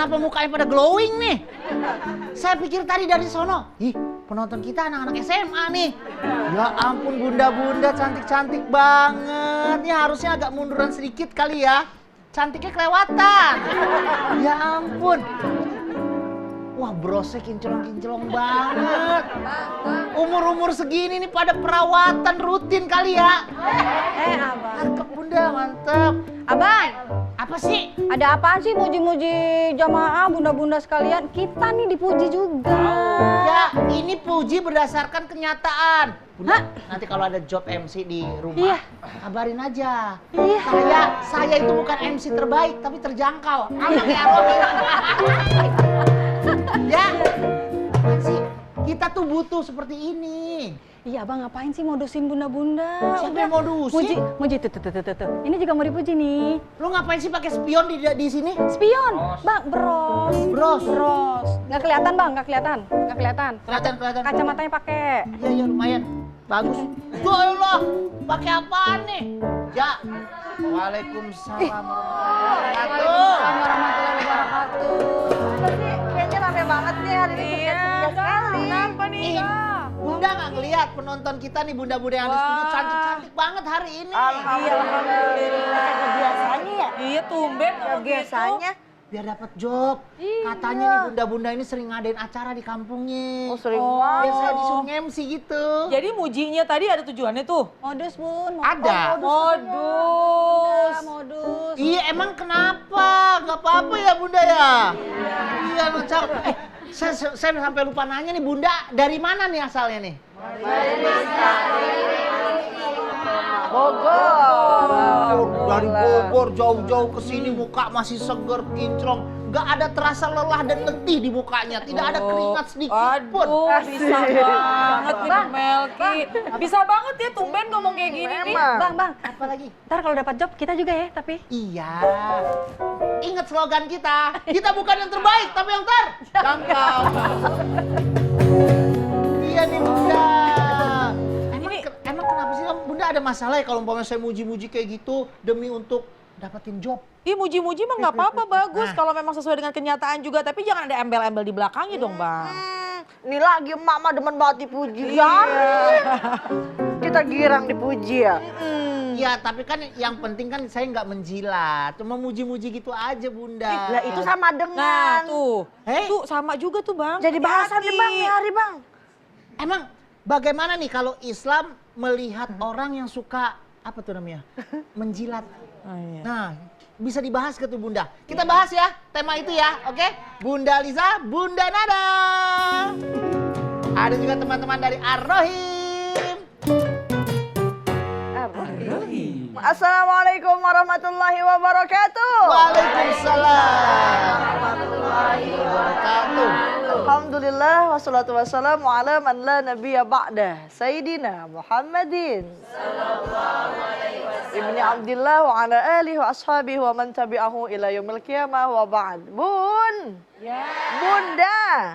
kenapa mukanya pada glowing nih? Saya pikir tadi dari sono, ih penonton kita anak-anak SMA nih. Ya ampun bunda-bunda cantik-cantik banget. Ini harusnya agak munduran sedikit kali ya. Cantiknya kelewatan. Ya ampun. Wah brosnya kinclong-kinclong banget. Umur-umur segini nih pada perawatan rutin kali ya. Abang. Mantep bunda, mantep. Abang, Apa sih? ada apaan sih muji-muji jamaah bunda-bunda sekalian? Kita nih dipuji juga. Ya, ini puji berdasarkan kenyataan. Bunda, nanti kalau ada job MC di rumah, Iya. kabarin aja. Iya. Saya itu bukan MC terbaik, tapi terjangkau. Anak ya, Romi. Ya, apaan sih? Kita tuh butuh seperti ini. Iya abang ngapain sih modusin bunda-bunda? Siapa yang modusin? Muji tuh. Ini juga mau dipuji nih. Lo ngapain sih pakai spion di sini? Spion, bang, bros. Bros. Nggak kelihatan bang, nggak kelihatan. Kelihatan. Kacamatanya pakai. Iya, lumayan. Bagus. Tuh Allah, pakai apaan nih? Ya. Waalaikumsalam Warahmatullahi wabarakatuh. Kayaknya rame banget nih hari ini, ceria sekali. Kenapa nih? Ih, Bunda nggak ngeliat penonton kita nih bunda-bunda yang ada di studio cantik-cantik banget hari ini. Alhamdulillah. Biasanya ya? Iya tumben Ya biasanya. Biar dapat job. Katanya nih bunda-bunda ini sering ngadain acara di kampungnya. Oh sering Biar banget. saya disuruh MC gitu. Jadi mujinya tadi ada tujuannya tuh? Modus bun. Ada. Modus. Modus. Iya emang kenapa? Gak apa-apa ya bunda ya? Iya Nocak. Saya sampai lupa nanya nih bunda, dari mana nih asalnya nih? Bogor. Dari Bogor jauh-jauh ke sini muka masih seger, kinclong. Gak ada terasa lelah dan letih di mukanya. Tidak ada keringat sedikit pun. Aduh, bisa banget nih Bu Melki. Bisa banget ya tumben ngomong kayak gini nih. Memang. Bang. Apa lagi? Ntar kalau dapat job kita juga ya, tapi. Iya. Ingat slogan kita. Kita bukan yang terbaik, tapi yang terjangkau. Iya nih bunda. Emang kenapa sih bunda ada masalah ya kalau umpamanya saya muji-muji kayak gitu demi untuk dapetin job? Ih muji-muji mah nggak apa-apa bagus kalau memang sesuai dengan kenyataan juga. Tapi jangan ada embel-embel di belakangnya dong bang. Ini lagi emak mah demen banget dipuji ya. Kita girang dipuji ya. Ya tapi kan yang penting kan saya nggak menjilat, cuma muji-muji gitu aja bunda. Lah itu sama Nah dengan. tuh, Eh? tuh sama juga tuh bang. Jadi bahasan nih bang, Hati-hati. nih hari bang. Emang bagaimana nih kalau Islam melihat orang yang suka apa tuh namanya menjilat? Oh, iya. Nah, bisa dibahas ke tuh Bunda. Kita bahas ya tema itu ya, oke? Bunda Liza, Bunda Nada. Ada juga teman-teman dari Ar-Rohim. Assalamualaikum warahmatullahi wabarakatuh. Waalaikumsalam warahmatullahi wabarakatuh. Alhamdulillah wassalatu wassalamu ala man la nabiyya ba'dah. Sayyidina Muhammadin Ibni Abdillah wa ala alihi wa ashabihi wa man tabi'ahu ila yaumil qiyamah wa ba'd. Bun. Bunda.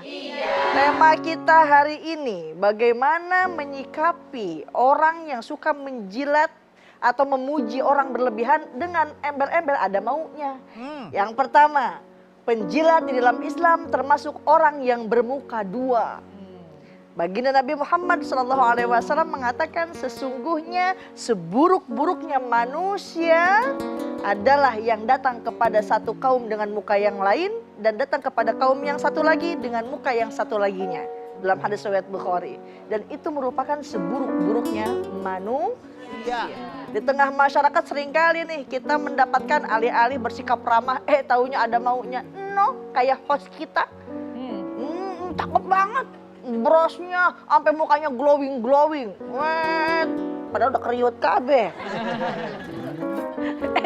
Tema kita hari ini bagaimana menyikapi orang yang suka menjilat atau memuji orang berlebihan dengan embel-embel ada maunya. Yang pertama, penjilat di dalam Islam termasuk orang yang bermuka dua. Baginda Nabi Muhammad SAW mengatakan sesungguhnya seburuk-buruknya manusia adalah yang datang kepada satu kaum dengan muka yang lain dan datang kepada kaum yang satu lagi dengan muka yang satu laginya. Dalam hadis riwayat Bukhari. Dan itu merupakan seburuk-buruknya manusia. Di tengah masyarakat seringkali nih kita mendapatkan alih-alih bersikap ramah, taunya ada maunya. No, kayak host kita. Cakep banget. Brosnya sampai mukanya glowing. Wet. Padahal udah kriut kabeh.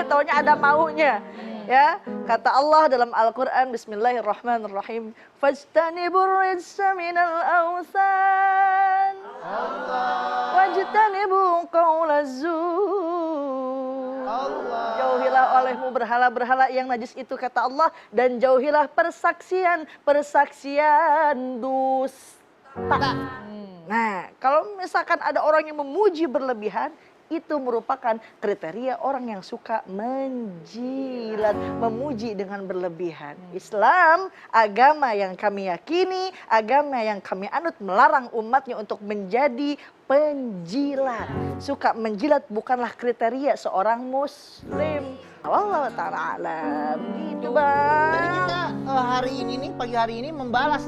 Taunya ada maunya. Ya, kata Allah dalam Al-Qur'an, Bismillahirrahmanirrahim. Fajtanibur rijsa minal awsan. Wajtanibu qaulaz zur. Jauhilah olehmu berhala-berhala yang najis itu kata Allah, dan jauhilah persaksian dusta. Nah, kalau misalkan ada orang yang memuji berlebihan, itu merupakan kriteria orang yang suka menjilat, memuji dengan berlebihan. Islam, agama yang kami yakini, agama yang kami anut, melarang umatnya untuk menjadi penjilat. Suka menjilat bukanlah kriteria seorang muslim. Allah ta'ala alam. Gitu, Bang. Jadi kita hari ini nih, pagi hari ini membahas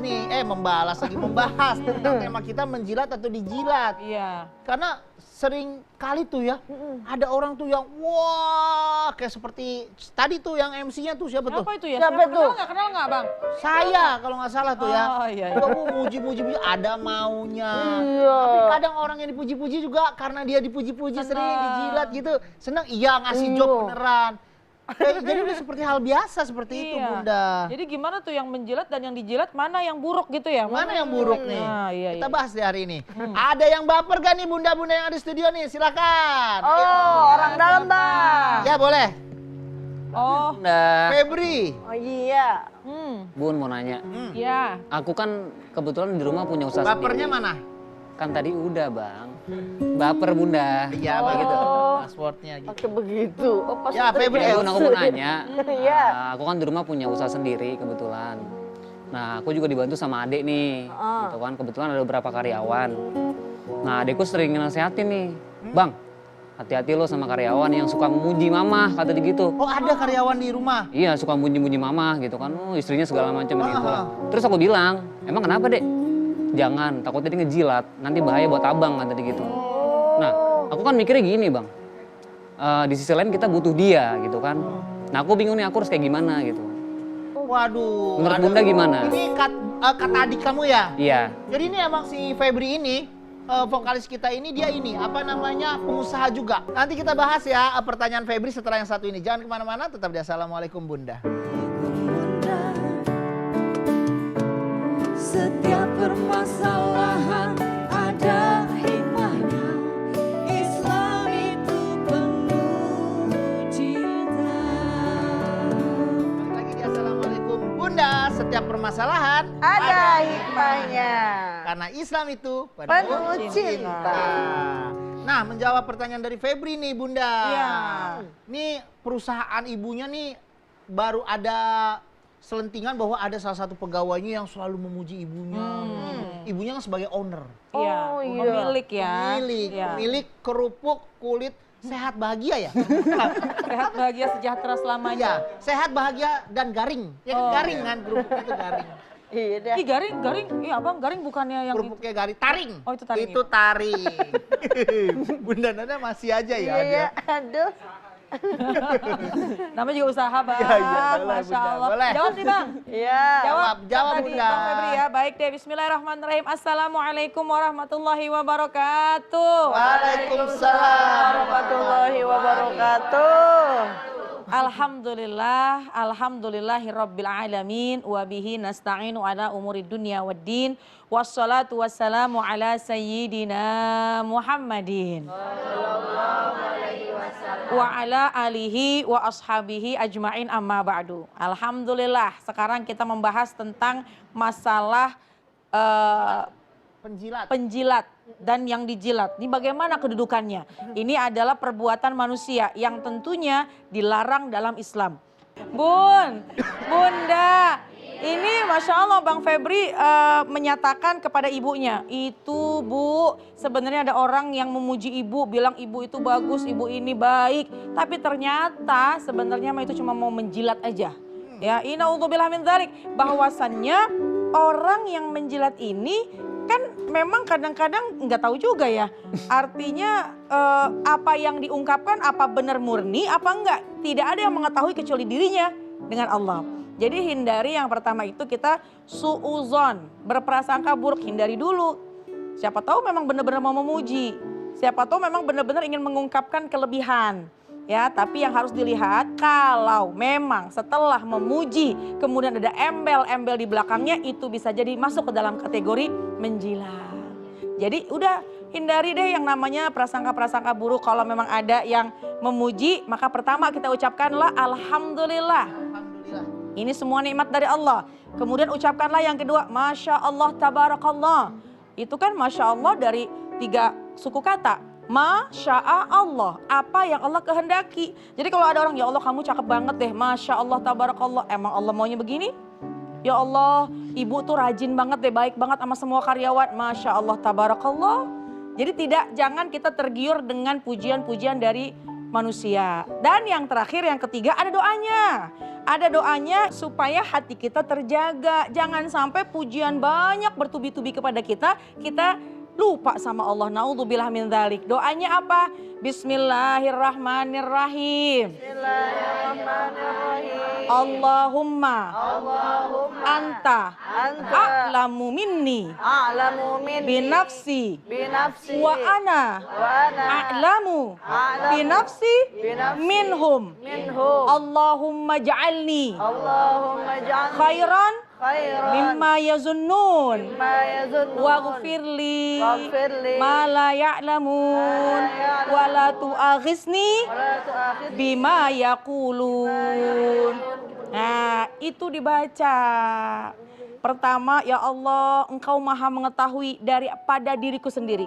membahas tentang tema kita menjilat atau dijilat. Iya. Karena sering kali tuh ya, ada orang tuh yang wah kayak seperti tadi tuh yang MC-nya tuh siapa tuh? Siapa itu ya? Siapa tuh? Kenal nggak Bang? Saya kalau nggak salah tuh ya. Oh, iya. Tuh, muji-muji ada maunya. Iya. Tapi kadang orang yang dipuji-puji juga karena dia dipuji-puji sering dijilat gitu. Senang iya ngasih job beneran. Jadi udah seperti hal biasa seperti itu, Iya. Bunda. Jadi gimana tuh yang menjilat dan yang dijilat mana yang buruk gitu ya? Mana yang buruk nih? Nah, iya, Kita iya. bahas deh hari ini. Ada yang baper gak nih bunda-bunda yang ada di studio nih? Silakan. Oh, orang dalam, Bang. Ya boleh. Oh, Nah, Febri. Oh iya. Bun mau nanya. ya. Aku kan kebetulan di rumah punya usaha Bapernya sendiri. mana? Kan tadi udah, Bang. Baper Bunda. Iya, begitu. Passwordnya gitu. Oke begitu. Oh, pas Ya, Febri. Ya, Bun, aku mau nanya. Iya. Aku kan di rumah punya usaha sendiri kebetulan. Nah, aku juga dibantu sama adik nih. Gitu kan, kebetulan ada beberapa karyawan. Nah, adikku sering nasehatin nih. Bang, hati-hati lo sama karyawan yang suka memuji mama, kata dia gitu. Oh, ada karyawan di rumah. Iya, suka muji-muji mama gitu kan. Oh, istrinya segala macam gitu lah. Terus aku bilang, emang kenapa, Dek? Jangan, takutnya dia ngejilat. Nanti bahaya buat abang, kata dia gitu. Nah, aku kan mikirnya gini, Bang. Di sisi lain kita butuh dia gitu kan. Nah, aku bingung nih aku harus kayak gimana gitu. Waduh. Menurut Bunda gimana? Ini kata adik kamu ya? Iya. Jadi ini emang si Febri ini, vokalis kita ini, dia ini, apa namanya, pengusaha juga. Nanti kita bahas ya pertanyaan Febri setelah yang satu ini. Jangan kemana-mana, tetap di Assalamualaikum Bunda. Setiap permasalahan ada hikmahnya. Islam itu penuh cinta. Balik lagi di Assalamualaikum Bunda. Setiap permasalahan Ada hikmahnya. karena Islam itu Penuh cinta. Nah, menjawab pertanyaan dari Febri nih Bunda. Iya. Nih perusahaan ibunya nih baru ada selentingan bahwa ada salah satu pegawainya yang selalu memuji ibunya. Ibunya kan sebagai owner. Iya, Oh, iya. pemilik ya. Pemilik, Iya. pemilik kerupuk kulit sehat bahagia ya. Sehat bahagia sejahtera selamanya. Iya, sehat bahagia dan garing. Ya kan, garing kan kerupuk itu garing. Iya dah. Ih garing, iya abang garing bukannya yang itu. Kerupuknya garing, taring. Oh, itu taring Itu ya? taring. Bunda Nana masih aja ya. Iya, dia. aduh. Namanya juga usaha bang. Iya, iya, boleh, Masya Bunda, Allah. boleh. Jawab nih bang. Iya. Jawab tadi, Bunda. Bang Febri ya. Baik deh, bismillahirrahmanirrahim. Assalamualaikum warahmatullahi wabarakatuh. Waalaikumsalam. Warahmatullahi wabarakatuh. Alhamdulillahirabbil alamin wa bihi nasta'inu ala umuri dunya waddin wassalatu wassalamu ala sayyidina Muhammadin wa ala alihi wa ashabihi ajmain amma ba'du. Alhamdulillah, sekarang kita membahas tentang masalah penjilat dan yang dijilat. Ini bagaimana kedudukannya? Ini adalah perbuatan manusia yang tentunya dilarang dalam Islam. Bunda, ini Masya Allah Bang Febri menyatakan kepada ibunya, itu Bu, sebenarnya ada orang yang memuji ibu, bilang ibu itu bagus, ibu ini baik. Tapi ternyata sebenarnya itu cuma mau menjilat aja. Ya, innaudzubillah min dzalik, bahwasannya orang yang menjilat ini kan memang kadang-kadang nggak tahu juga ya. Artinya apa yang diungkapkan apa benar murni apa enggak. Tidak ada yang mengetahui kecuali dirinya dengan Allah. Jadi hindari yang pertama itu kita suuzon, berprasangka buruk, hindari dulu. Siapa tahu memang benar-benar mau memuji. Siapa tahu memang benar-benar ingin mengungkapkan kelebihan. Ya, tapi yang harus dilihat kalau memang setelah memuji kemudian ada embel-embel di belakangnya, itu bisa jadi masuk ke dalam kategori menjilat. Jadi udah hindari deh yang namanya prasangka-prasangka buruk. Kalau memang ada yang memuji, maka pertama kita ucapkanlah alhamdulillah. Alhamdulillah. Ini semua nikmat dari Allah. Kemudian ucapkanlah yang kedua, Masya Allah, Tabarakallah. Itu kan Masya Allah dari 3 suku kata. Masya Allah, apa yang Allah kehendaki. Jadi kalau ada orang, ya Allah kamu cakep banget deh, Masya Allah, tabarakallah. Emang Allah maunya begini? Ya Allah, ibu tuh rajin banget deh, baik banget sama semua karyawan. Masya Allah, tabarakallah. Jadi jangan kita tergiur dengan pujian-pujian dari manusia. Dan yang terakhir, yang ketiga, ada doanya. Ada doanya supaya hati kita terjaga. Jangan sampai pujian banyak bertubi-tubi kepada kita lupa sama Allah. Naudzubillah min dzalik. Doanya apa? Bismillahirrahmanirrahim. Bismillahirrahmanirrahim. Allahumma anta a'lamu minni binafsi wa ana a'lamu binafsi minhum. Allahumma ja'alni khairan mimma yazunnun waghfirli ma la ya'lamun wa la tu'aghisni bima yaqulun. Nah, itu dibaca. Pertama, ya Allah, Engkau Maha mengetahui daripada diriku sendiri.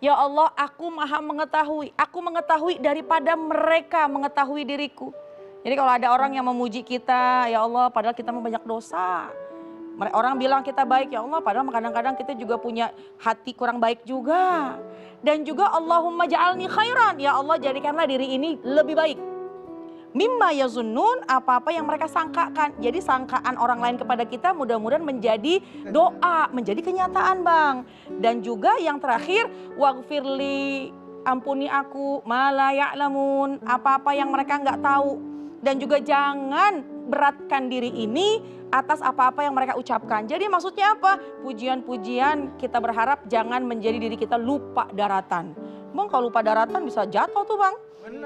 Ya Allah, aku Maha mengetahui. Aku mengetahui daripada mereka mengetahui diriku. Jadi kalau ada orang yang memuji kita, ya Allah, padahal kita banyak dosa. Orang bilang kita baik, ya Allah, padahal kadang-kadang kita juga punya hati kurang baik juga. Dan juga Allahumma ja'alni khairan, ya Allah jadikanlah diri ini lebih baik. Mimma yazunnun, apa-apa yang mereka sangkakan. Jadi sangkaan orang lain kepada kita mudah-mudahan menjadi doa, menjadi kenyataan, Bang. Dan juga yang terakhir, waghfirli, ampuni aku, ma la ya'lamun, apa-apa yang mereka nggak tahu. Dan juga jangan beratkan diri ini atas apa-apa yang mereka ucapkan. Jadi maksudnya apa? Pujian-pujian kita berharap jangan menjadi diri kita lupa daratan. Bang, kalau lupa daratan bisa jatuh tuh, Bang.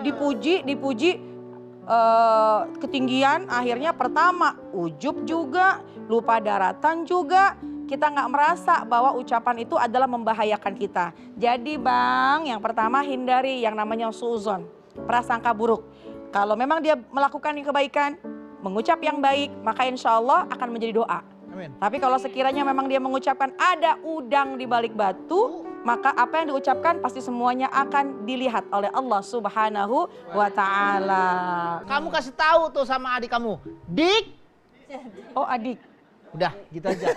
Dipuji ketinggian, akhirnya pertama ujub juga, lupa daratan juga. Kita nggak merasa bahwa ucapan itu adalah membahayakan kita. Jadi Bang, yang pertama hindari yang namanya suuzon, prasangka buruk. Kalau memang dia melakukan yang kebaikan, mengucap yang baik, maka insya Allah akan menjadi doa. Amin. Tapi kalau sekiranya memang dia mengucapkan ada udang di balik batu, maka apa yang diucapkan pasti semuanya akan dilihat oleh Allah Subhanahu wa Ta'ala. Kamu kasih tahu tuh sama adik kamu, Dik. Oh, adik. Udah, gitu aja.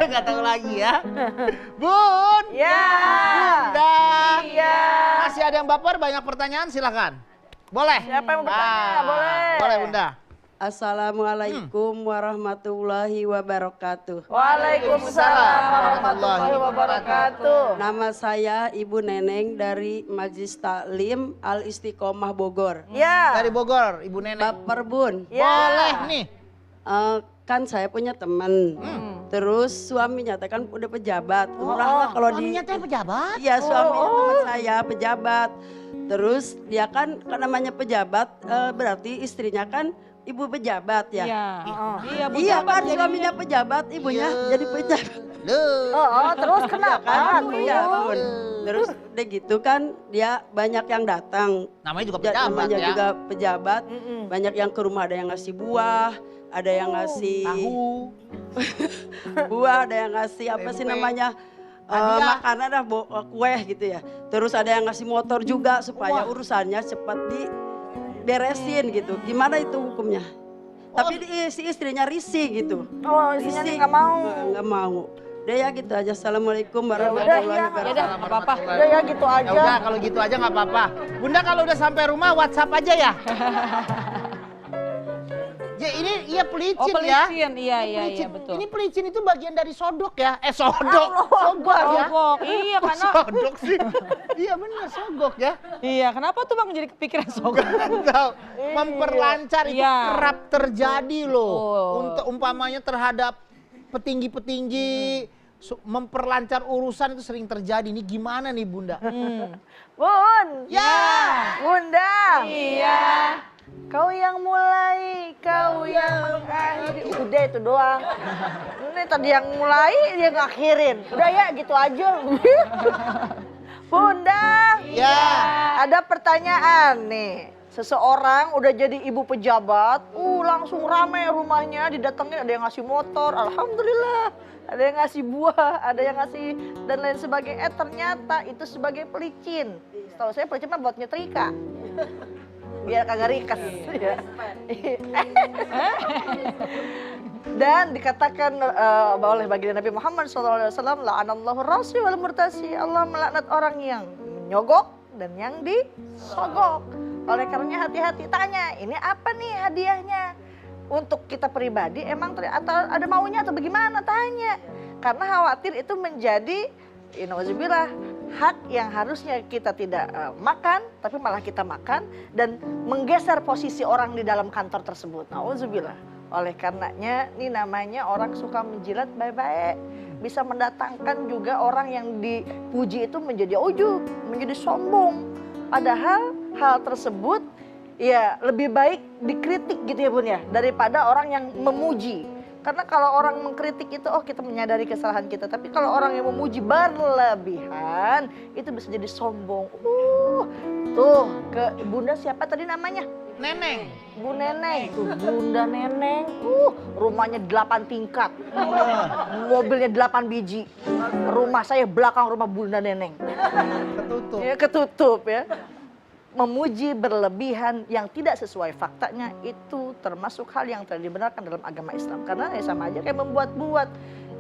Nggak tahu lagi ya. Bun. Ya. Bunda. Iya. Masih ada yang baper, banyak pertanyaan, silakan. Boleh. Siapa yang mau bertanya? Boleh. Boleh, Bunda. Assalamualaikum warahmatullahi wabarakatuh. Waalaikumsalam warahmatullahi wabarakatuh. Nama saya Ibu Neneng dari Majelis Taklim Al Istiqomah Bogor. Ya. Dari Bogor, Ibu Neneng. Baper Bun, Ya. Boleh nih. kan saya punya teman. Terus suaminya teh kan udah pejabat. Umrah kalau di Suaminya teh pejabat? Iya, suaminya teman saya pejabat. Terus dia kan namanya pejabat berarti istrinya kan ibu pejabat ya. Iya. Iya, Bu, Iya sahabat kan jadinya. suaminya pejabat, ibunya jadi pejabat. Oh, terus kenapa? Kan iya, Bun. Terus udah gitu kan dia banyak yang datang. Namanya juga pejabat Namanya ya. juga pejabat. Banyak yang ke rumah, ada yang ngasih buah, ada yang ngasih Tahu. buah, ada yang ngasih apa sih Tempe. namanya Hadiah. makanan dah kue gitu ya. Terus ada yang ngasih motor juga supaya urusannya cepat diberesin gitu. Gimana itu hukumnya? Tapi si istrinya risih gitu. Oh, isinya nih nggak mau. Nggak mau. Udah ya gitu aja. Assalamualaikum Udah, warahmatullahi ya. wabarakatuh. Yaudah, nggak apa-apa. Udah ya gitu Ya aja. udah kalau gitu aja nggak apa-apa. Bunda kalau udah sampai rumah WhatsApp aja ya. Ya ini iya pelicin, Oh, ya. pelicin. Iya, iya, Pelicin. iya, betul. Ini pelicin itu bagian dari sodok ya. Sodok. Sogok ya. Sogok. Iya, Kok karena sodok sih. Iya benar sogok ya. iya, kenapa tuh Bang jadi kepikiran sogok? Tahu. Memperlancar itu Iya. kerap terjadi loh. Betul. Untuk umpamanya terhadap petinggi-petinggi memperlancar urusan itu sering terjadi. Ini gimana nih Bunda? Bun. Ya. Bunda. Iya. Kau yang mulai, kau yang mengakhiri. Udah itu doang. Ini tadi yang mulai, dia ngakhirin. Udah ya gitu aja. Bunda. Ya. Ada pertanyaan nih. Seseorang udah jadi ibu pejabat, langsung rame rumahnya, didatengin, ada yang ngasih motor, alhamdulillah. Ada yang ngasih buah, ada yang ngasih dan lain sebagainya. Ternyata itu sebagai pelicin. Setahu saya pelicin mah buat nyetrika. Biar kagak rikas. Ya. Dan dikatakan oleh baginda Nabi Muhammad SAW, la'anallahu rasi wal murtasi. Allah melaknat orang yang menyogok dan yang disogok. Oleh karenanya hati-hati, tanya ini apa nih hadiahnya? Untuk kita pribadi emang atau ada maunya atau bagaimana, tanya. Karena khawatir itu menjadi inauzubillah hak yang harusnya kita tidak makan, tapi malah kita makan dan menggeser posisi orang di dalam kantor tersebut. Nauzubillah. Oleh karenanya ini namanya orang suka menjilat baik-baik. Bisa mendatangkan juga orang yang dipuji itu menjadi ujub, menjadi sombong. Padahal hal tersebut ya lebih baik dikritik gitu ya Bun ya, daripada orang yang memuji. Karena kalau orang mengkritik itu kita menyadari kesalahan kita. Tapi kalau orang yang memuji berlebihan itu bisa jadi sombong. Tuh ke Bunda siapa tadi namanya? Neneng. Bu Neneng, tuh Bunda Neneng, rumahnya 8 tingkat, mobilnya 8 biji, rumah saya belakang rumah Bunda Neneng. Ketutup. Ya ketutup ya. Memuji berlebihan yang tidak sesuai faktanya itu termasuk hal yang tidak dibenarkan dalam agama Islam. Karena ya sama aja kayak membuat-buat,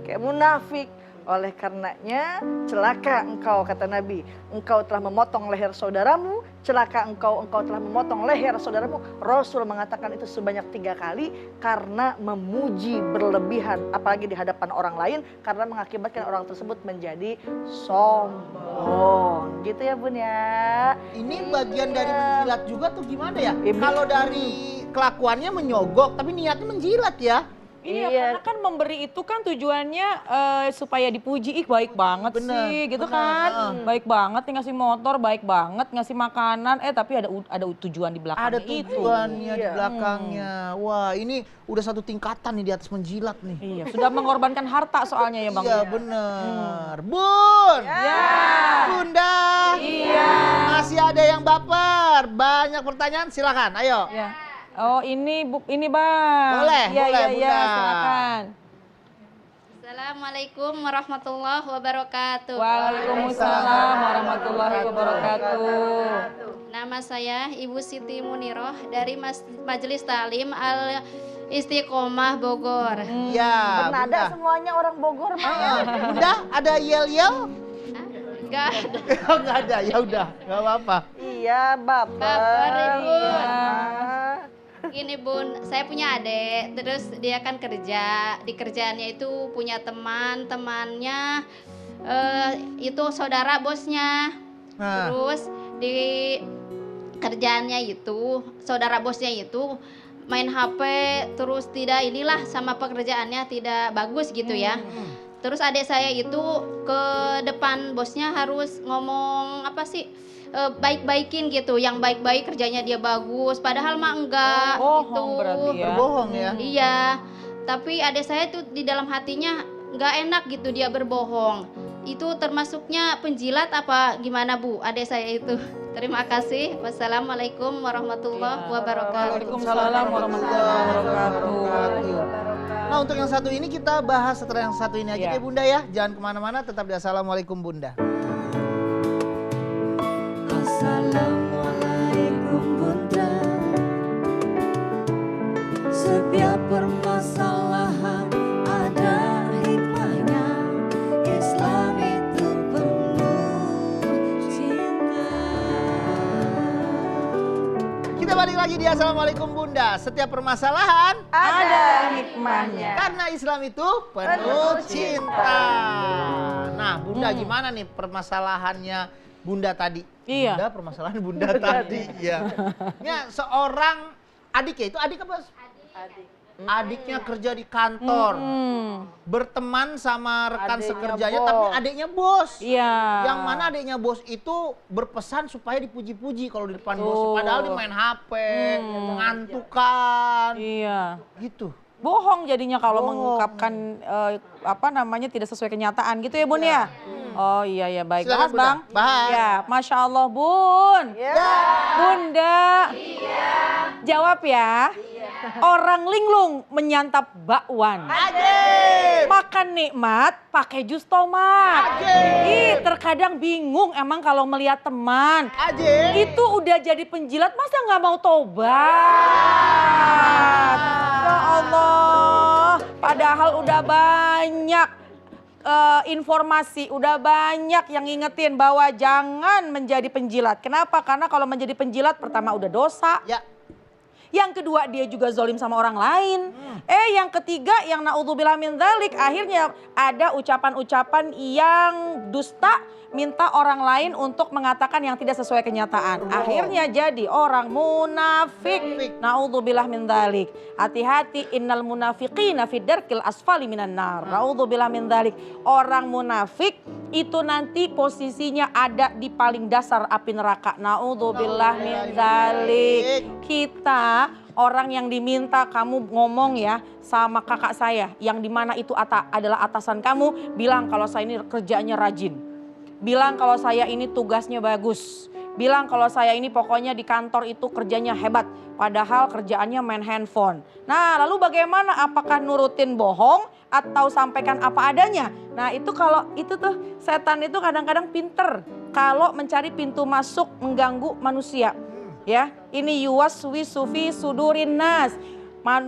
kayak munafik. Oleh karenanya celaka engkau kata Nabi, engkau telah memotong leher saudaramu, celaka engkau telah memotong leher saudaramu. Rasul mengatakan itu sebanyak 3 kali karena memuji berlebihan apalagi di hadapan orang lain karena mengakibatkan orang tersebut menjadi sombong. Gitu ya Bun ya. Ini bagian dari menjilat juga tuh gimana ya? Ibu. Kalau dari kelakuannya menyogok tapi niatnya menjilat ya. Iya, Iya. karena kan memberi itu kan tujuannya supaya dipuji, ih baik banget Bener, sih gitu bener, kan. Baik banget nih ngasih motor, baik banget ngasih makanan, tapi ada tujuan di belakangnya Ada tujuannya di Iya. belakangnya. Wah, ini udah satu tingkatan nih di atas menjilat nih. Iya, sudah mengorbankan harta soalnya ya Bang. Iya bener. Bun! Ya. Bunda! Iya. Masih ada yang baper. Banyak pertanyaan, silakan. Ayo. Ya. Oh ini Bang. Boleh, Iya, boleh, iya, Bunda. silakan. Assalamualaikum warahmatullahi wabarakatuh. Waalaikumsalam warahmatullahi wabarakatuh. Nama saya Ibu Siti Muniroh dari Majelis Talim Al Istiqomah Bogor. Ya, Bernada Bunda. semuanya orang Bogor. Bunda, ada yel-yel? Enggak ada. Enggak ada, ya udah, enggak apa-apa. Iya baper. Baper, Ibu. Iya. Gini Bun, saya punya adik, terus dia kan kerja, di kerjaannya itu punya temannya itu saudara bosnya. Nah. Terus di kerjaannya itu, saudara bosnya itu main HP, terus tidak inilah sama pekerjaannya tidak bagus gitu ya. Terus adik saya itu ke depan bosnya harus ngomong apa sih? Baik-baikin gitu, yang baik-baik kerjanya dia bagus, padahal mah enggak Bohong gitu. berarti ya. Berbohong ya. Iya, tapi adik saya tuh di dalam hatinya enggak enak gitu dia berbohong. Itu termasuknya penjilat apa gimana Bu, adik saya itu? Terima kasih. Wassalamualaikum warahmatullahi wabarakatuh. Waalaikumsalam warahmatullahi wabarakatuh. Nah untuk yang satu ini kita bahas setelah yang satu ini aja Ya. deh Bunda ya. Jangan kemana-mana, tetap di Assalamualaikum Bunda. Assalamualaikum Bunda. Setiap permasalahan ada hikmahnya. Islam itu penuh cinta. Kita balik lagi di Assalamualaikum Bunda. Setiap permasalahan Ada hikmahnya. karena Islam itu penuh cinta. Nah Bunda gimana nih permasalahannya Bunda tadi? Iya. Bunda, permasalahan Bunda tadi. Ya. Seorang adik ya, itu adik apa? Adiknya kerja di kantor. Berteman sama rekan Adiknya sekerjanya bos. tapi adiknya bos. Iya. Yang mana adiknya bos itu berpesan supaya dipuji-puji kalau di depan Tuh. bos. Padahal dia main HP, ngantukan. Iya. Gitu. Bohong jadinya kalau Bohong. mengungkapkan tidak sesuai kenyataan gitu ya Bun ya. Oh iya baik. Silakan, Bahas Bunda. Bang. Bahas. Ya, Masya Allah Bun. Bunda. Jawab ya. Orang linglung menyantap bakwan. Makan nikmat pakai jus tomat. Ih, terkadang bingung emang kalau melihat teman. Itu udah jadi penjilat masa nggak mau tobat? Ya Allah. Padahal udah banyak informasi, udah banyak yang ngingetin bahwa jangan menjadi penjilat. Kenapa? Karena kalau menjadi penjilat pertama udah dosa. Ya. Yang kedua dia juga zolim sama orang lain. Yang ketiga yang naudzubillah min dzalik, akhirnya ada ucapan-ucapan yang dusta, minta orang lain untuk mengatakan yang tidak sesuai kenyataan. Akhirnya jadi orang munafik. Naudzubillah min dzalik. Hati-hati, innal munafiqina fid darkil asfali minan nar. Naudzubillah min dzalik. Orang munafik itu nanti posisinya ada di paling dasar api neraka. Naudzubillah min dzalik. Kita orang yang diminta kamu ngomong ya sama kakak saya yang dimana itu adalah atasan kamu, bilang kalau saya ini kerjanya rajin, bilang kalau saya ini tugasnya bagus, bilang kalau saya ini pokoknya di kantor itu kerjanya hebat, padahal kerjaannya main handphone. Nah lalu bagaimana, apakah nurutin bohong atau sampaikan apa adanya? Nah itu kalau itu tuh setan itu kadang-kadang pinter kalau mencari pintu masuk mengganggu manusia. Ya, ini yuwaswisu fi sudurin nas.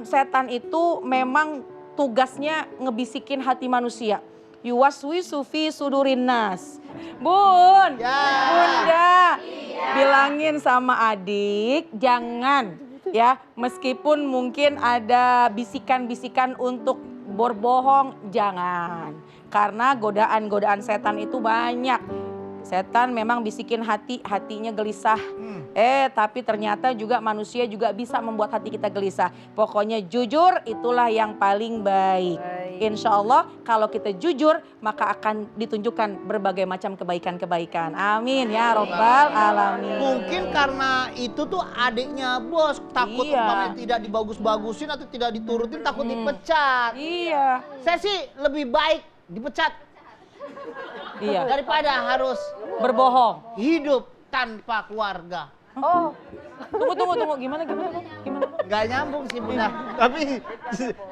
Setan itu memang tugasnya ngebisikin hati manusia. Yuwaswisu fi sudurin nas. Bun, Bunda, bilangin sama adik jangan ya, meskipun mungkin ada bisikan-bisikan untuk berbohong, jangan. Karena godaan-godaan setan itu banyak. Setan memang bisikin hatinya gelisah. Tapi ternyata juga manusia juga bisa membuat hati kita gelisah. Pokoknya jujur itulah yang paling baik. Insya Allah kalau kita jujur maka akan ditunjukkan berbagai macam kebaikan-kebaikan. Amin ya robbal alamin. Mungkin karena itu tuh adiknya bos takut umpamanya tidak dibagus-bagusin atau tidak diturutin, takut dipecat. Iya. Saya sih lebih baik dipecat. Iya. Daripada harus berbohong, hidup tanpa keluarga. Oh, tunggu, gimana? Gak nyambung sih Bunda. Tapi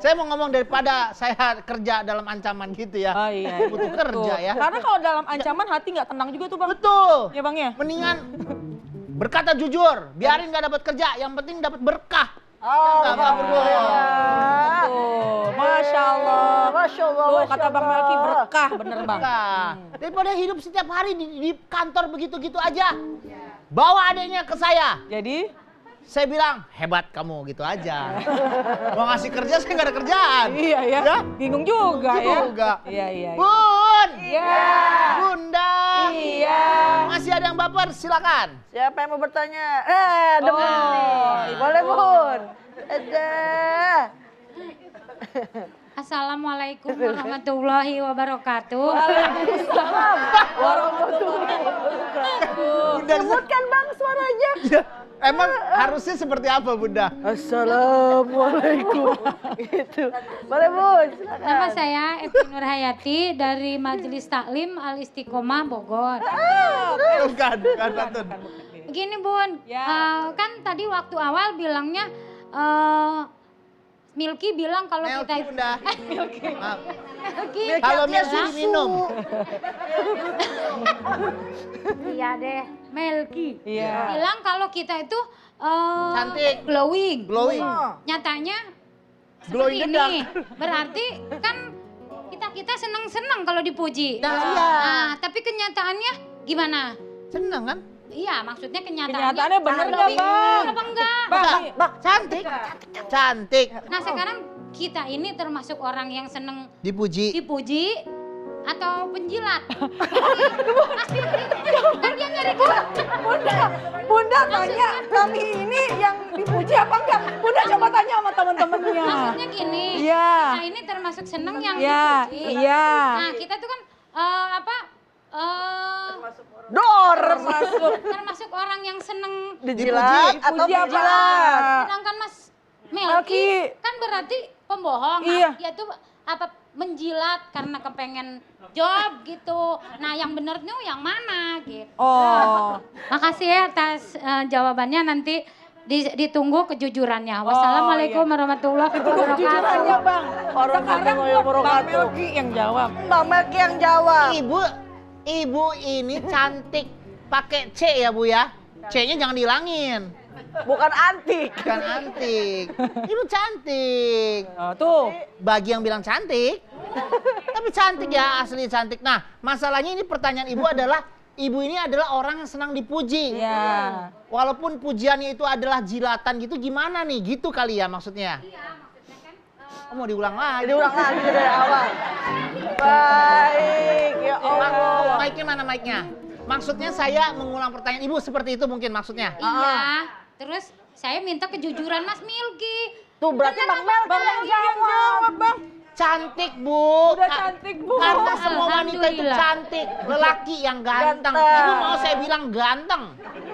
saya mau ngomong daripada saya kerja dalam ancaman gitu ya. Oh iya. Butuh kerja ya. Karena kalau dalam ancaman hati nggak tenang juga tuh Bang. Betul. Ya Bang ya. Mendingan berkata jujur, biarin nggak dapat kerja, yang penting dapat berkah. Nggak berbohong. Masya Allah. Tuh, kata Bang Melki berkah, bener Bang. Daripada hidup setiap hari di kantor begitu-gitu aja. Bawa adiknya ke saya. Jadi? Saya bilang, hebat kamu gitu aja. Mau ngasih kerja, saya nggak ada kerjaan. Iya ya. Bingung juga ya. Iya. Bun. Iya. Bunda. Iya. Masih ada yang baper, silakan. Siapa yang mau bertanya? Boleh Bun. Assalamualaikum warahmatullahi wabarakatuh. Waalaikumsalam warahmatullahi wabarakatuh. Sebutkan Bang suaranya. Emang harusnya seperti apa Bunda? Assalamualaikum. Gitu. Boleh Bun, silakan. Nama saya Evi Nurhayati dari Majelis Taklim Al Istiqomah Bogor. Bukan Pantun. Begini Bun, kan tadi waktu awal bilangnya Milky bilang kalau kita Bunda. Milky. Maaf. Milky. Kalau Milky diminum. Iya deh, Milky. Iya. Bilang kalau kita itu Cantik. glowing. Glowing. Nyatanya Glowing seperti dedak. ini. Berarti kan kita senang-senang kalau dipuji. Nah, iya. Nah, tapi kenyataannya gimana? Senang kan? Iya, maksudnya Kenyataannya bener nggak glowing. Bang? Apa enggak? Bang, cantik. Nah, sekarang kita ini termasuk orang yang seneng Dipuji. atau penjilat? Kan dia nyari Bunda tanya kami ini yang dipuji apa enggak? Bunda coba tanya sama teman-temannya. Maksudnya gini. Iya. Nah, ini termasuk seneng yang Iya, dipuji. iya. Nah, kita tuh kan termasuk orang yang seneng Dijilat atau Dipuji apa? penjilat? sedangkan Mas Melki kan berarti pembohong. Iya. Dia tuh apa menjilat karena kepengen job gitu. Nah yang bener tuh yang mana gitu. Oh. Makasih ya atas jawabannya, nanti ditunggu kejujurannya. Wassalamualaikum warahmatullahi wabarakatuh. Kejujurannya Bang. Sekarang Bang Melki yang jawab. Bang Melki yang jawab. Ibu ini cantik. Pakai C ya Bu ya. C-nya jangan dihilangin. Bukan antik. Bukan antik. Ibu cantik. Oh, tuh. Bagi yang bilang cantik. Tapi cantik ya, asli cantik. Nah, masalahnya ini pertanyaan ibu adalah, ibu ini adalah orang yang senang dipuji. Iya. Walaupun pujiannya itu adalah jilatan gitu, gimana nih? Gitu kali ya maksudnya? Iya, maksudnya kan. Mau diulang lagi? Diulang lagi dari awal. Baik, ya Allah. Mic-nya mana mic-nya? Maksudnya saya mengulang pertanyaan ibu seperti itu mungkin maksudnya? Iya, terus saya minta kejujuran Mas Milky. Tuh berarti Bang Melki yang jawab. Bang. Cantik Bu. Udah cantik Bu. Karena semua wanita itu Alhamdulillah. cantik. Lelaki yang ganteng. Ganteng. Ibu mau saya bilang ganteng?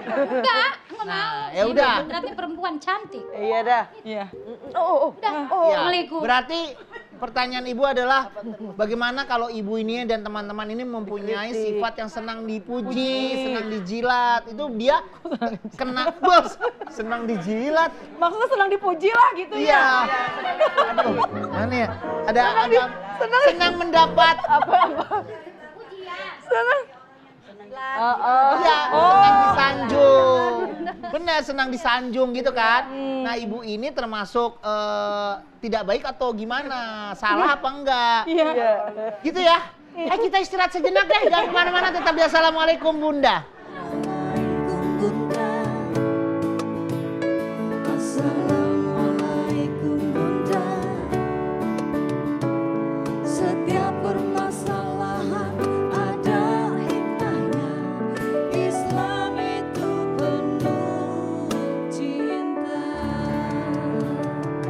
Enggak mau. Nah, ya udah. Berarti perempuan cantik. Iya dah. Iya. Udah, Ya, Assalamualaikum. berarti pertanyaan ibu adalah bagaimana kalau ibu ini dan teman-teman ini mempunyai sifat yang senang dipuji, senang dijilat. Itu dia kena bos, senang dijilat. Maksudnya senang dipuji lah gitu Iya. ya. Aduh, mana ya? Ada senang mendapat Iya, senang disanjung. Benar, senang disanjung gitu kan. Nah, ibu ini termasuk tidak baik atau gimana? Salah apa enggak? Iya. Gitu ya. Kita istirahat sejenak deh. Jangan kemana-mana, tetap di Assalamualaikum Bunda. Assalamualaikum Bunda. Setiap permasalahan ada hikmahnya. Islam itu penuh cinta.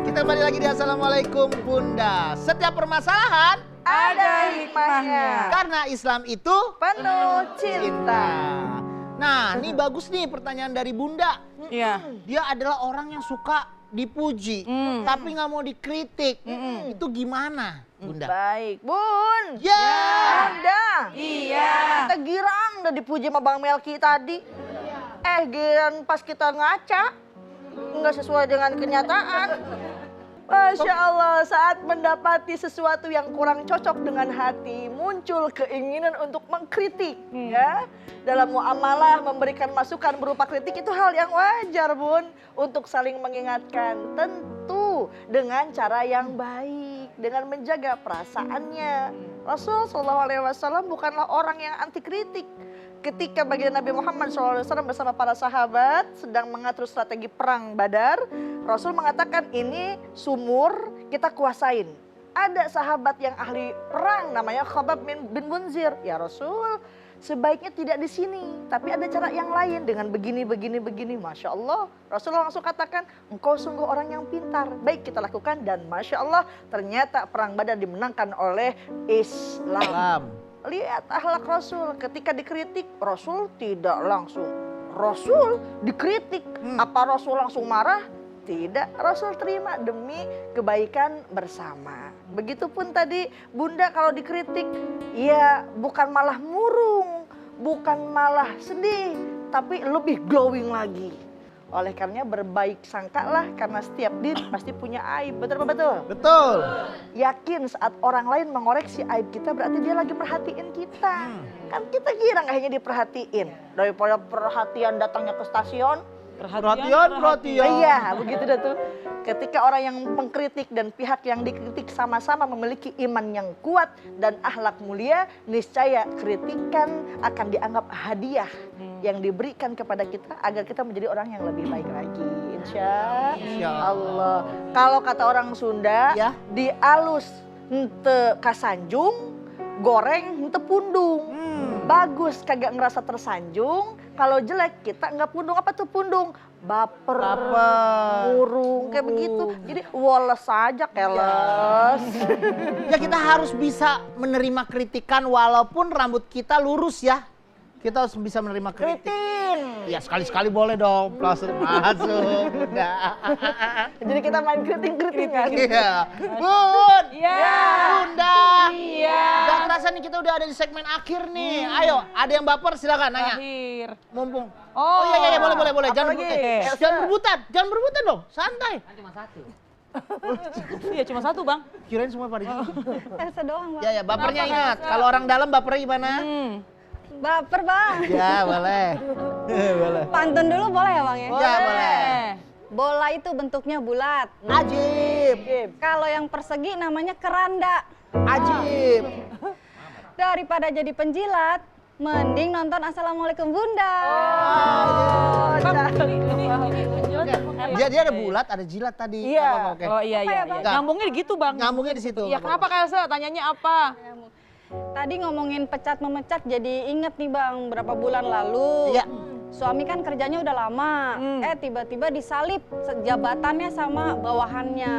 Kita kembali lagi di Assalamualaikum Bunda. Setiap permasalahan Ada hikmahnya. karena Islam itu Penuh cinta. Nah, ini bagus nih pertanyaan dari Bunda. Iya. Dia adalah orang yang suka dipuji, tapi nggak mau dikritik. Itu gimana, Bunda? Baik, Bun. Ya. Bunda. Iya. Kita girang udah dipuji sama Bang Melki tadi. Giran pas kita ngaca, nggak sesuai dengan kenyataan. Masya Allah, saat mendapati sesuatu yang kurang cocok dengan hati, muncul keinginan untuk mengkritik. Ya, dalam muamalah memberikan masukan berupa kritik itu hal yang wajar, Bun. Untuk saling mengingatkan, tentu dengan cara yang baik, dengan menjaga perasaannya. Rasul SAW bukanlah orang yang anti kritik. Ketika baginda Nabi Muhammad SAW bersama para sahabat sedang mengatur strategi perang Badar, Rasul mengatakan ini sumur kita kuasain. Ada sahabat yang ahli perang namanya Khabbab bin Munzir. Ya Rasul, sebaiknya tidak di sini, tapi ada cara yang lain dengan begini. Masya Allah, Rasulullah langsung katakan, engkau sungguh orang yang pintar. Baik, kita lakukan dan Masya Allah ternyata perang Badar dimenangkan oleh Islam. Lihat akhlak Rasul, ketika dikritik Rasul tidak langsung. Rasul dikritik, apa Rasul langsung marah? Tidak, Rasul terima demi kebaikan bersama. Begitupun tadi Bunda kalau dikritik, ya bukan malah murung, bukan malah sedih, tapi lebih glowing lagi. Oleh karenanya berbaik sangkalah karena setiap diri pasti punya aib. Betul apa betul? Betul. Yakin saat orang lain mengoreksi aib kita berarti dia lagi merhatiin kita. Kan kita girang akhirnya diperhatiin. Daripada perhatian datangnya ke stasiun. Perhatian. Iya, begitu dah tuh. Ketika orang yang mengkritik dan pihak yang dikritik sama-sama memiliki iman yang kuat dan akhlak mulia, niscaya kritikan akan dianggap hadiah yang diberikan kepada kita agar kita menjadi orang yang lebih baik lagi. Insya Allah. Kalau kata orang Sunda, Ya. dialus hente kasanjung, goreng hente pundung. Bagus kagak ngerasa tersanjung, kalau jelek kita nggak pundung. Apa tuh pundung? Baper, murung, kayak begitu. Jadi woles aja keles. Ya kita harus bisa menerima kritikan walaupun rambut kita lurus ya. Kita harus bisa menerima kritik. Ya sekali-sekali boleh dong, masuk Bunda. Jadi kita main keriting-keritingan. Iya. Bun. Iya. Bunda. Iya. Gak kerasa nih kita udah ada di segmen akhir nih. Ayo, ada yang baper silakan nanya. Terakhir. Mumpung. Oh, Iya boleh. Jangan Apalagi? jangan berebutan dong, santai. Iya cuma satu bang. Kirain semua pada gitu. Elsa doang, Bang. Ya bapernya ingat. Kalau orang dalam bapernya gimana? Baper, Bang. Ya boleh. Boleh. Pantun dulu boleh ya, Bang ya? Ya boleh. Bola itu bentuknya bulat. Ajib. Kalau yang persegi namanya keranda. Ajib. Daripada jadi penjilat, mending nonton Assalamualaikum Bunda. Dia ada bulat, ada jilat tadi. Iya. Oke. Oh iya. Enggak. Nyambungnya gitu bang. Nyambungnya di situ. Iya kenapa Kak Elsa? Tanyanya apa? Tadi ngomongin pecat memecat, jadi inget nih Bang, berapa bulan lalu. Iya. Suami kan kerjanya udah lama, tiba-tiba disalip jabatannya sama bawahannya.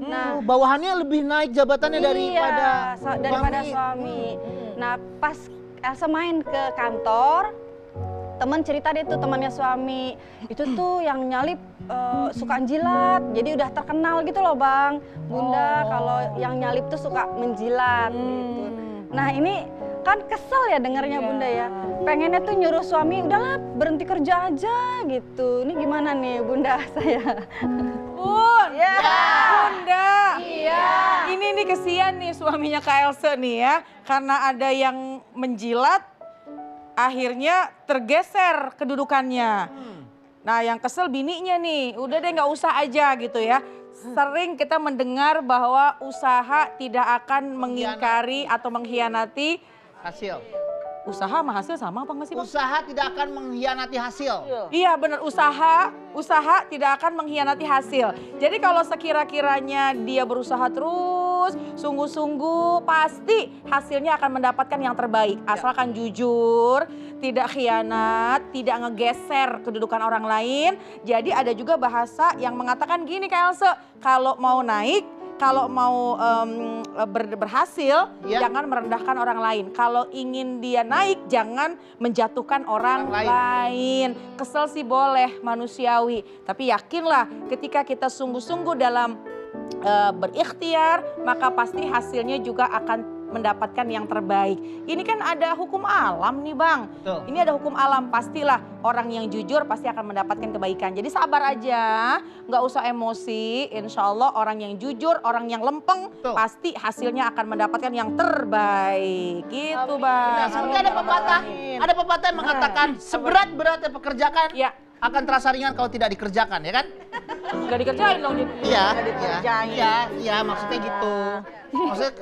Nah, Bawahannya lebih naik jabatannya iya, suami. daripada suami. Nah, pas Elsa main ke kantor, temen cerita deh tuh temannya suami, itu tuh yang nyalip suka jilat, jadi udah terkenal gitu loh Bang. Bunda kalau yang nyalip tuh suka menjilat gitu. Nah ini kan kesel ya dengarnya Bunda ya. Pengennya tuh nyuruh suami, udahlah berhenti kerja aja gitu. Ini gimana nih Bunda saya? Bun. Iya. Bunda. Iya. Ini nih kesian nih suaminya Kak Elsa nih ya. Karena ada yang menjilat, akhirnya tergeser kedudukannya. Nah yang kesel bininya nih, udah deh nggak usah aja gitu ya. Sering kita mendengar bahwa usaha tidak akan mengingkari atau mengkhianati Hasil. usaha sama hasil sama apa nggak sih Bang? Usaha tidak akan mengkhianati hasil. Iya benar, usaha tidak akan mengkhianati hasil. Jadi kalau sekira-kiranya dia berusaha terus, sungguh-sungguh pasti hasilnya akan mendapatkan yang terbaik. Asalkan jujur, tidak khianat, tidak ngegeser kedudukan orang lain. Jadi ada juga bahasa yang mengatakan gini Kak Elsa, kalau mau naik, kalau mau berhasil, jangan merendahkan orang lain. Kalau ingin dia naik, jangan menjatuhkan orang lain. Kesel sih boleh, manusiawi. Tapi yakinlah ketika kita sungguh-sungguh dalam berikhtiar, maka pasti hasilnya juga akan mendapatkan yang terbaik. Ini kan ada hukum alam nih Bang. Betul. Ini ada hukum alam, pastilah orang yang jujur pasti akan mendapatkan kebaikan. Jadi sabar aja, nggak usah emosi. Insya Allah orang yang jujur, orang yang lempeng, pasti hasilnya akan mendapatkan yang terbaik. Gitu Bang. Nah, seperti ada pepatah yang mengatakan seberat-beratnya pekerjaan akan terasa ringan kalau tidak dikerjakan, ya kan? Gak dikerjain dong. Iya, maksudnya gitu. Maksudnya,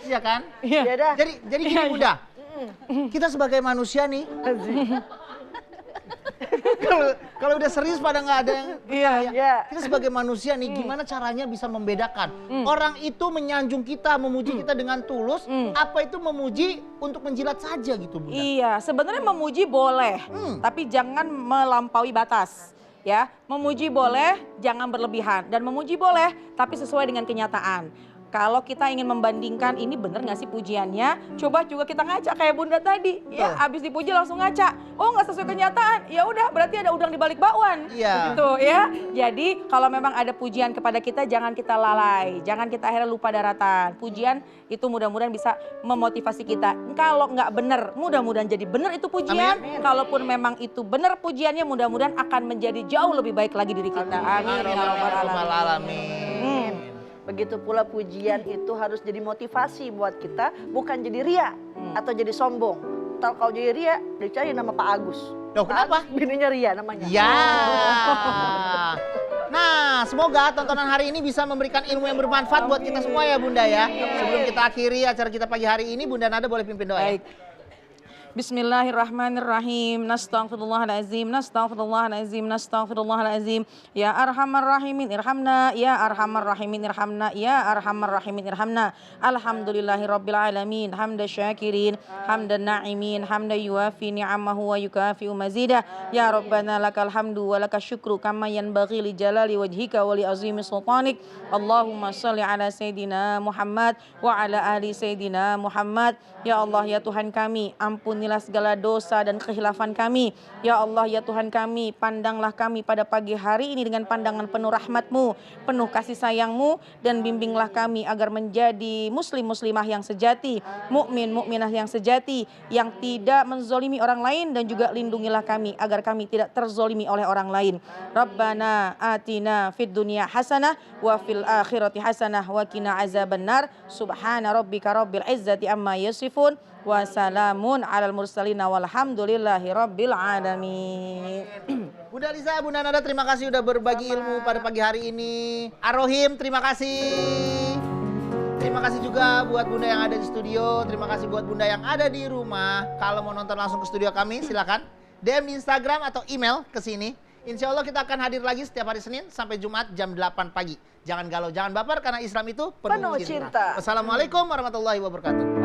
iya kan? Iya. Jadi gini Bunda, kita sebagai manusia nih, kalau udah serius pada nggak ada yang kita sebagai manusia nih gimana caranya bisa membedakan orang itu menyanjung kita, memuji kita dengan tulus, apa itu memuji untuk menjilat saja gitu Bunda? Iya, sebenarnya memuji boleh, tapi jangan melampaui batas. Ya, memuji boleh, jangan berlebihan, dan memuji boleh, tapi sesuai dengan kenyataan. Kalau kita ingin membandingkan ini bener gak sih pujiannya, coba juga kita ngaca kayak Bunda tadi. Ya, abis dipuji langsung ngaca. Oh nggak sesuai kenyataan, ya udah berarti ada udang di balik bakwan. Iya. Gitu ya. Jadi kalau memang ada pujian kepada kita, jangan kita lalai, jangan kita akhirnya lupa daratan. Pujian itu mudah-mudahan bisa memotivasi kita. Kalau nggak bener, mudah-mudahan jadi bener itu pujian. Amin. Kalaupun memang itu bener pujiannya, mudah-mudahan akan menjadi jauh lebih baik lagi diri kita. Amin. Ya rabbal alamin. Begitu pula pujian itu harus jadi motivasi buat kita, bukan jadi ria atau jadi sombong. Kalau jadi ria, dicari nama Pak Agus. Loh, kenapa? Bininya Ria namanya. Ya. Nah, semoga tontonan hari ini bisa memberikan ilmu yang bermanfaat buat kita semua ya Bunda ya. Sebelum kita akhiri acara kita pagi hari ini, Bunda Nada boleh pimpin doa. Baik. Bismillahirrahmanirrahim. Nastaghfirullahalazim, nastaghfirullahalazim, nastaghfirullahalazim. Ya arhamar rahimin irhamna, ya arhamar rahimin irhamna, ya arhamar rahimin irhamna. Alhamdulillahirabbil alamin, hamdan syakirin, hamdan na'imin, hamdan yuafi ni'amahu wa yukafi'u mazidah. Ya Rabbana lakal hamdu wa lakal syukru kama yanbaghi li jalali wajhika wa li azimi sultanik. Allahumma shalli ala sayyidina Muhammad wa ala ali sayyidina Muhammad. Ya Allah, ya Tuhan kami, ampunilah segala dosa dan khilafan kami. Ya Allah, ya Tuhan kami, pandanglah kami pada pagi hari ini dengan pandangan penuh rahmat-Mu, penuh kasih sayang-Mu, dan bimbinglah kami agar menjadi muslim-muslimah yang sejati, mukmin-mukminah yang sejati, yang tidak menzolimi orang lain, dan juga lindungilah kami agar kami tidak terzolimi oleh orang lain. Rabbana atina fid dunya hasanah wa fil akhirati hasanah wa qina azabannar. Subhana rabbika rabbil izzati amma yasifun wa salamun alal mursalin walhamdulillahi rabbil alamin. Bunda Lisa, Bunda Nada, terima kasih udah berbagi ilmu pada pagi hari ini. Ar-Rohim, terima kasih. Terima kasih juga buat Bunda yang ada di studio. Terima kasih buat Bunda yang ada di rumah. Kalau mau nonton langsung ke studio kami, silakan DM di Instagram atau email ke sini. Insya Allah kita akan hadir lagi setiap hari Senin sampai Jumat jam 8 pagi. Jangan galau, jangan baper, karena Islam itu penuh cinta. Wassalamualaikum warahmatullahi wabarakatuh.